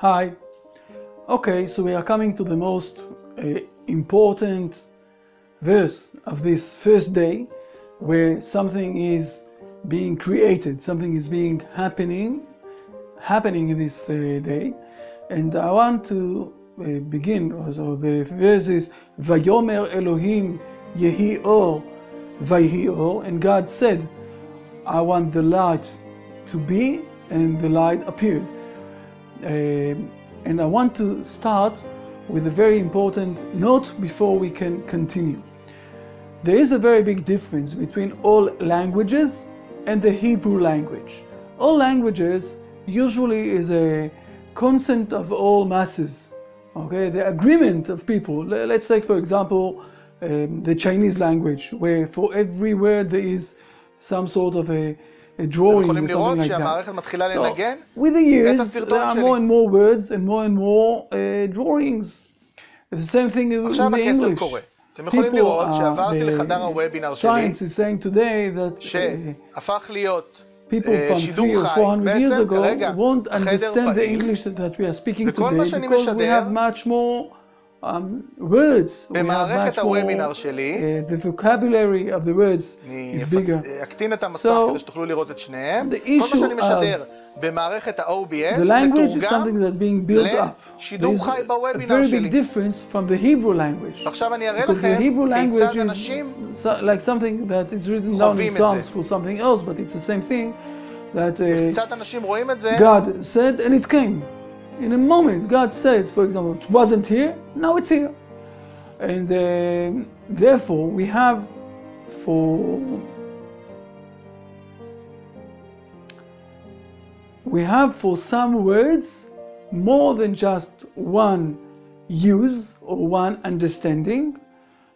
Hi. Okay, so we are coming to the most important verse of this first day, where something is being created, something is being happening in this day. And I want to begin, so the verse is Vayomer Elohim Yehi Or Vayhi Or, and God said, I want the light to be, and the light appeared. And I want to start with a very important note before we can continue. There is a very big difference between all languages and the Hebrew language. All languages usually is a consent of all masses, okay? The agreement of people. Let's take, for example, the Chinese language, where for every word there is some sort of a drawing or something like that. So, with the years, there are more and more words and more drawings. It's the same thing with the English. Science is saying today that people from 300 or 400 years ago won't understand the English that we are speaking today because we have much more words. We have much more, the vocabulary of the words is bigger. So the issue of the language is something that's being built up. There is a very big difference from the Hebrew language. Because the Hebrew language is like something that is written down in Psalms for something else, but it's the same thing that God said and it came. In a moment, God said, for example, it wasn't here, now it's here. And therefore, we have for some words more than just one use or one understanding.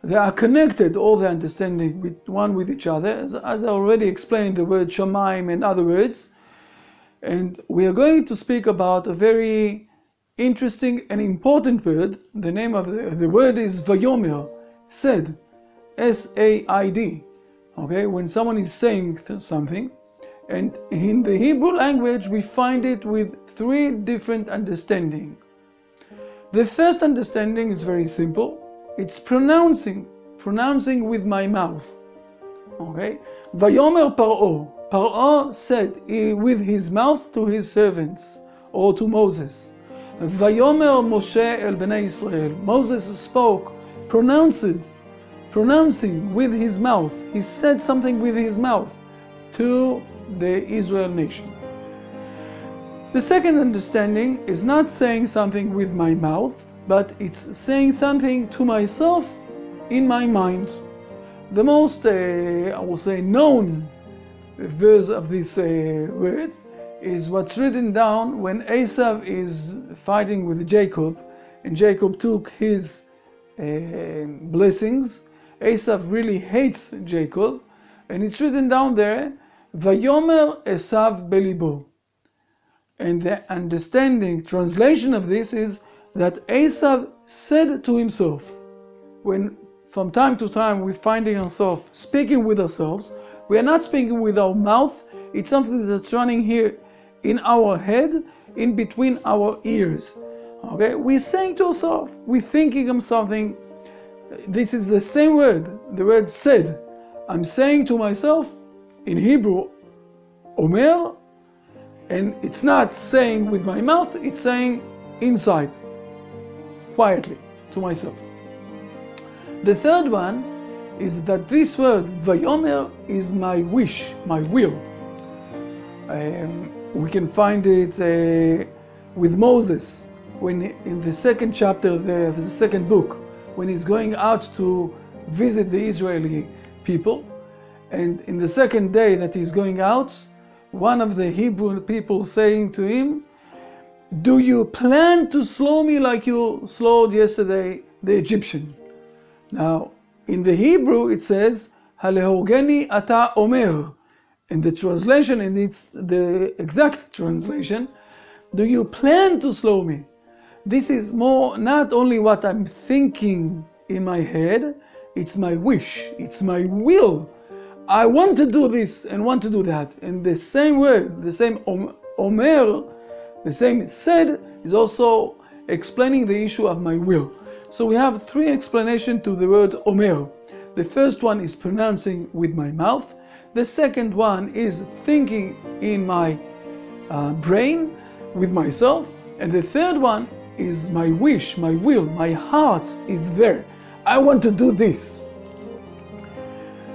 They are connected, all the understanding with each other. As I already explained, the word Shamayim and other words. And we are going to speak about a very interesting and important word. The name of the word is Vayomer, said, S-A-I-D. Okay, when someone is saying something, and in the Hebrew language we find it with three different understandings. The first understanding is very simple. It's pronouncing with my mouth. Okay, Vayomer Paro. Paro said with his mouth to his servants, or to Moses. Vayomer Moshe el Bnei Israel. Moses spoke, pronouncing with his mouth. He said something with his mouth to the Israel nation. The second understanding is not saying something with my mouth, but it's saying something to myself in my mind. The most, I will say, known verse of this word is what's written down when Esau is fighting with Jacob, and Jacob took his blessings. Esau really hates Jacob, and it's written down there, Vayomer Esav Belibo. And the understanding, translation of this is that Esau said to himself, when from time to time we're finding ourselves speaking with ourselves, we are not speaking with our mouth, it's something that's running here in our head, in between our ears. Okay, we're saying to ourselves, we're thinking of something. This is the same word, the word said. I'm saying to myself, in Hebrew, Omer, and it's not saying with my mouth, it's saying inside, quietly, to myself. The third one is that this word, Vayomer, is my wish, my will. We can find it with Moses, when in the second chapter of the second book, when he's going out to visit the Israeli people. And in the second day that he's going out, one of the Hebrew people saying to him, do you plan to slow me like you slowed yesterday the Egyptian? Now, in the Hebrew it says, Halehorgeni ata omer. In the translation, and it's the exact translation, do you plan to slow me? This is more not only what I'm thinking in my head, it's my wish, it's my will. I want to do this and want to do that. And the same word, the same omer, the same said is also explaining the issue of my will. So we have three explanations to the word Omer. The first one is pronouncing with my mouth. The second one is thinking in my brain with myself. And the third one is my wish, my will, my heart is there. I want to do this.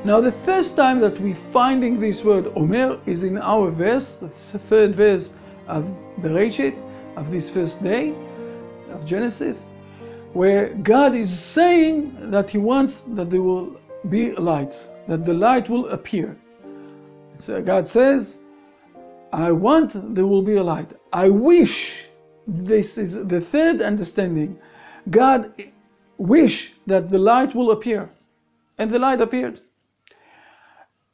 Now the first time that we're finding this word Omer is in our verse, the third verse of Bereshit, of this first day of Genesis, where God is saying that He wants that there will be light, that the light will appear. So God says, I want there will be a light. I wish. This is the third understanding. God wish that the light will appear, and the light appeared.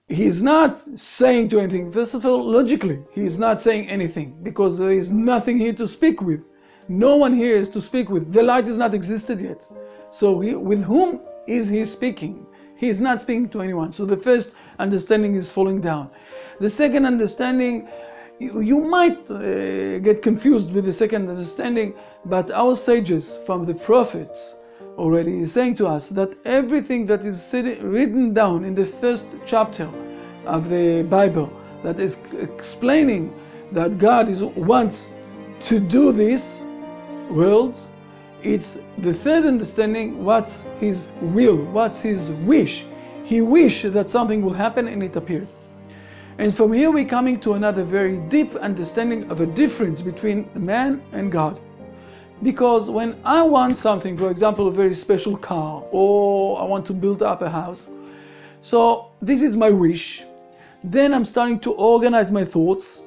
He is not saying to anything. First of all, logically, He is not saying anything because there is nothing here to speak with. No one here is to speak with. The light has not existed yet. So with whom is He speaking? He is not speaking to anyone. So the first understanding is falling down. The second understanding, you might get confused with the second understanding, but our sages from the prophets already is saying to us that everything that is written down in the first chapter of the Bible that is explaining that God wants to do this world, it's the third understanding, what's His will, what's His wish. He wished that something will happen and it appeared. And from here we're coming to another very deep understanding of a difference between man and God. Because when I want something, for example, a very special car, or I want to build up a house, so this is my wish. Then I'm starting to organize my thoughts,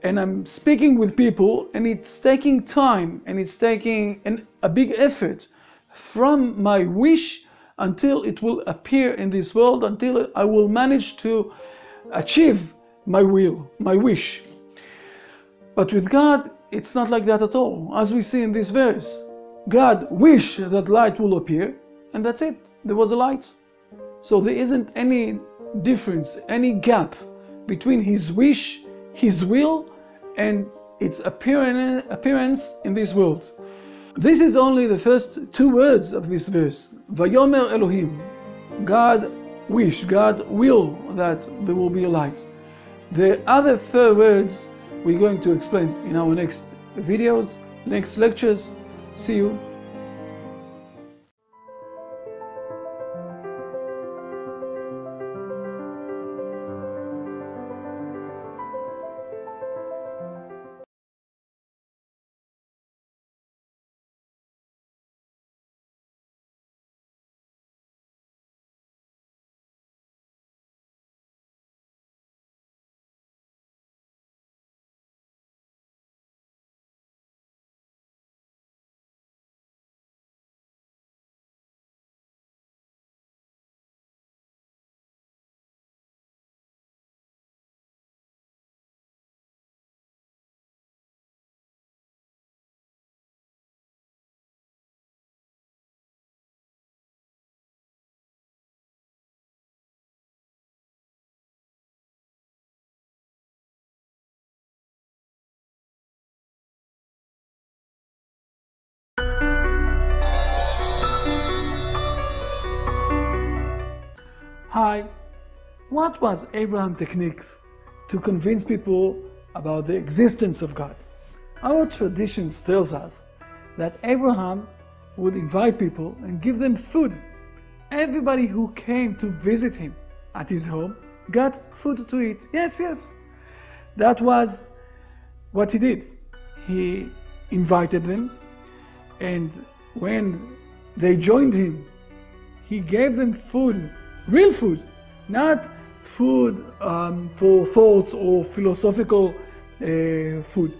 and I'm speaking with people, and it's taking time, and it's taking a big effort from my wish until it will appear in this world, until I will manage to achieve my will, my wish. But with God, it's not like that at all. As we see in this verse, God wished that light will appear, and that's it. There was a light. So there isn't any difference, any gap between His wish, His will, and its appearance in this world. This is only the first two words of this verse. Vayomer Elohim. God wish, God will that there will be a light. The other four words we're going to explain in our next videos, next lectures. See you. Hi. What was Abraham's techniques to convince people about the existence of God? Our traditions tells us that Abraham would invite people and give them food. Everybody who came to visit him at his home got food to eat. Yes. That was what he did. He invited them, and when they joined him, he gave them food, real food, not food for thoughts or philosophical food.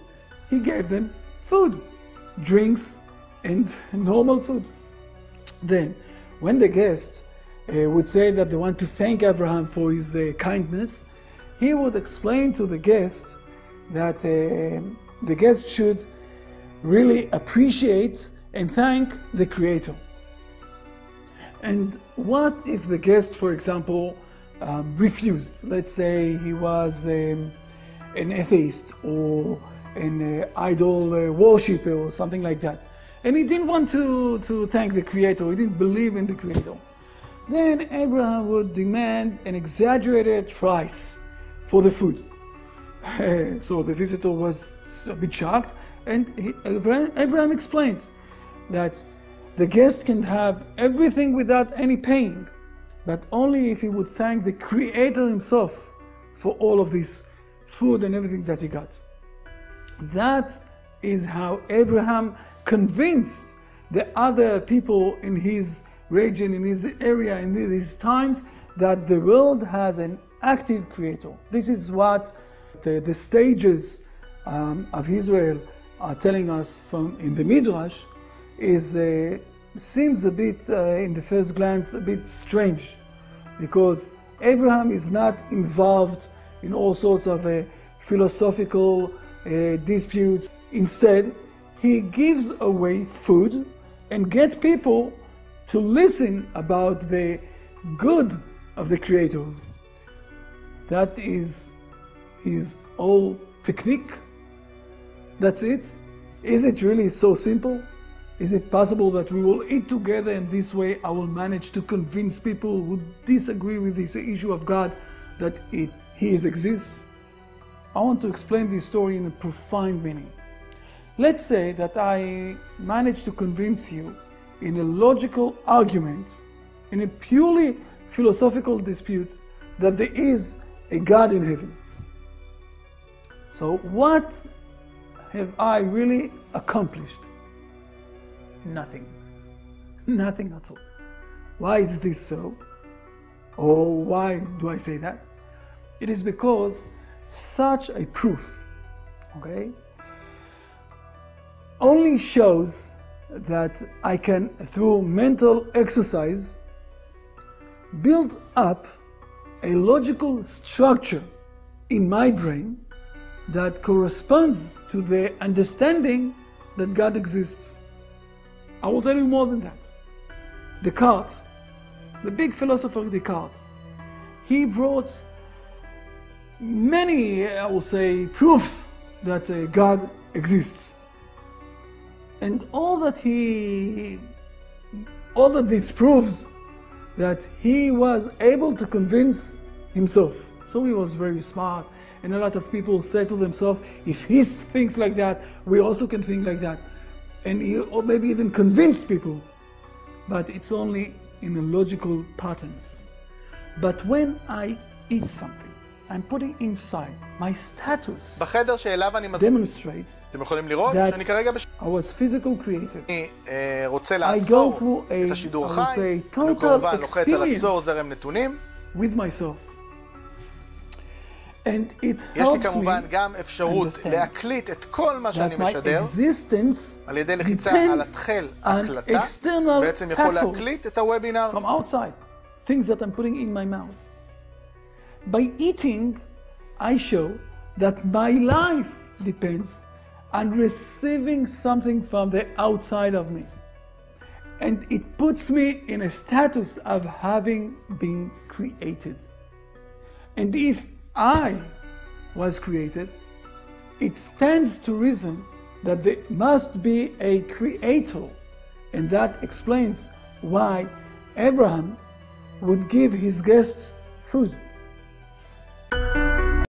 He gave them food, drinks, and normal food. Then, when the guests would say that they want to thank Abraham for his kindness, he would explain to the guests that the guests should really appreciate and thank the Creator. And what if the guest, for example, refused? Let's say he was an atheist or an idol worshiper or something like that. And he didn't want to thank the Creator, he didn't believe in the Creator. Then Abraham would demand an exaggerated price for the food. So the visitor was a bit shocked, and Abraham explained that the guest can have everything without any paying, but only if he would thank the Creator himself for all of this food and everything that he got. That is how Abraham convinced the other people in his region, in his area, in these times, that the world has an active Creator. This is what the stages of Israel are telling us from in the Midrash. Seems a bit, in the first glance, a bit strange, because Abraham is not involved in all sorts of philosophical disputes. Instead, he gives away food and gets people to listen about the good of the Creator. That is his whole technique. That's it. Is it really so simple? Is it possible that we will eat together and this way I will manage to convince people who disagree with this issue of God that He exists? I want to explain this story in a profound meaning. Let's say that I manage to convince you in a logical argument, in a purely philosophical dispute, that there is a God in heaven. So what have I really accomplished? Nothing. Nothing at all. Why is this so? Or why do I say that? It is because such a proof, okay, only shows that I can, through mental exercise, build up a logical structure in my brain that corresponds to the understanding that God exists. I will tell you more than that. Descartes, the big philosopher Descartes, he brought many, I will say, proofs that God exists. And all that this proves that he was able to convince himself. So he was very smart, and a lot of people say to themselves, if he thinks like that, we also can think like that. And he, or maybe even convince people, but it's only in a logical patterns. But when I eat something, I'm putting inside my status demonstrates that I was physical created. I go through a, I say, total experience with myself. And it helps me understand that my existence depends on external factors from outside, things that I'm putting in my mouth. By eating, I show that my life depends on receiving something from the outside of me. And it puts me in a status of having been created. And if I was created, it stands to reason that there must be a creator. And that explains why Abraham would give his guests food.